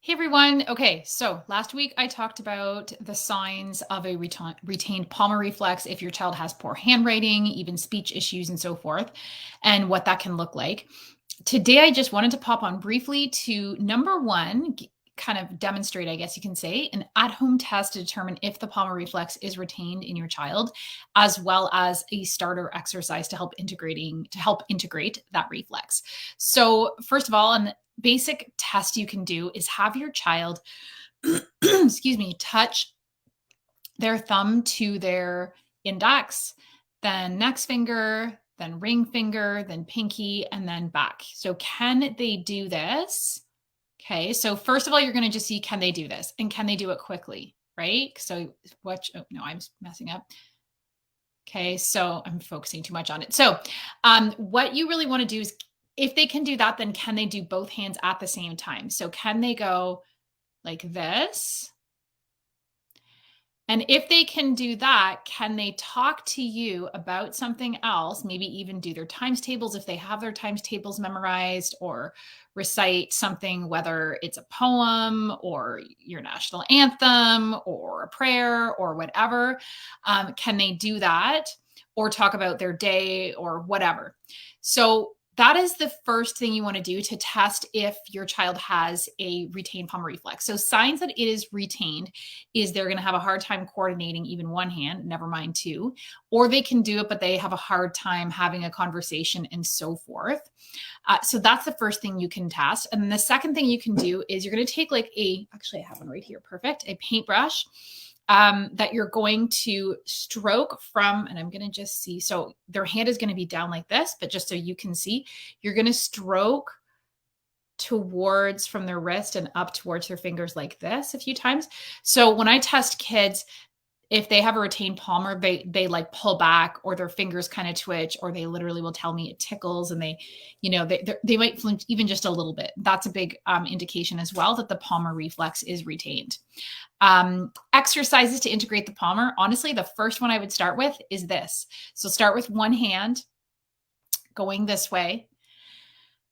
Hey everyone. Okay, so last week I talked about the signs of a retained palmar reflex if your child has poor handwriting, even speech issues, and so forth, and what that can look like. Today I just wanted to pop on briefly to number one, kind of demonstrate, I guess you can say, an at home test to determine if the palmar reflex is retained in your child, as well as a starter exercise to help integrate that reflex. So, first of all, an basic test you can do is have your child excuse me, touch their thumb to their index, then next finger, then ring finger, then pinky, and then back. So can they do this? Okay, so first of all, you're going to just see, can they do this? And can they do it quickly, right? So watch, oh no, I'm messing up. Okay, so I'm focusing too much on it. So what you really want to do is, if they can do that, then can they do both hands at the same time? So can they go like this? And if they can do that, can they talk to you about something else? Maybe even do their times tables if they have their times tables memorized, or recite something, whether it's a poem or your national anthem or a prayer or whatever. Can they do that, or talk about their day or whatever? So that is the first thing you want to do to test if your child has a retained palmar reflex. So signs that it is retained is they're going to have a hard time coordinating even one hand, never mind two, or they can do it, but they have a hard time having a conversation and so forth. So that's the first thing you can test. And then the second thing you can do is you're going to take actually I have one right here, perfect, a paintbrush that you're going to stroke from, and I'm going to just see, so their hand is going to be down like this, but just so you can see, you're going to stroke towards from their wrist and up towards their fingers like this a few times. So when I test kids, if they have a retained palmar, they like pull back, or their fingers kind of twitch, or they literally will tell me it tickles, and they might flinch even just a little bit. That's a big indication as well that the palmar reflex is retained. Exercises to integrate the palmar. Honestly, the first one I would start with is this. So start with one hand going this way.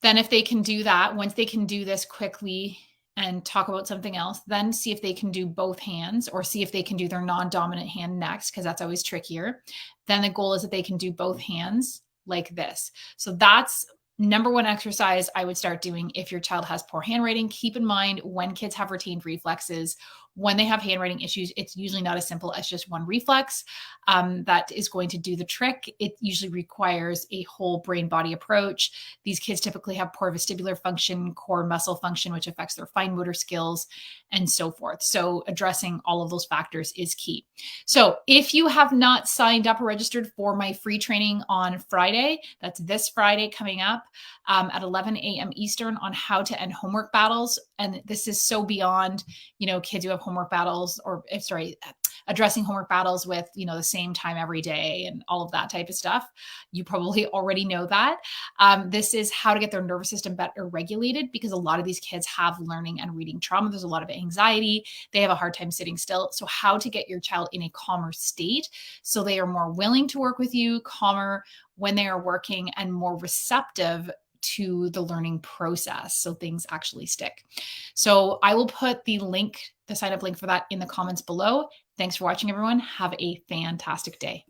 Then if they can do that, once they can do this quickly and talk about something else, then see if they can do both hands, or see if they can do their non-dominant hand next, because that's always trickier. Then the goal is that they can do both hands like this. So that's number one exercise I would start doing if your child has poor handwriting. Keep in mind, when kids have retained reflexes, when they have handwriting issues, it's usually not as simple as just one reflex that is going to do the trick. It usually requires a whole brain body approach. These kids typically have poor vestibular function, core muscle function, which affects their fine motor skills, and so forth. So addressing all of those factors is key. So if you have not signed up or registered for my free training on Friday, that's this Friday coming up at 11 a.m. Eastern, on how to end homework battles. And this is so beyond, kids who have homework battles, addressing homework battles with, the same time every day and all of that type of stuff. You probably already know that. This is how to get their nervous system better regulated, because a lot of these kids have learning and reading trauma. There's a lot of anxiety. They have a hard time sitting still. So how to get your child in a calmer state so they are more willing to work with you, calmer when they are working, and more receptive to the learning process, so things actually stick. So I will put the sign up link for that in the comments below. Thanks for watching, everyone. Have a fantastic day.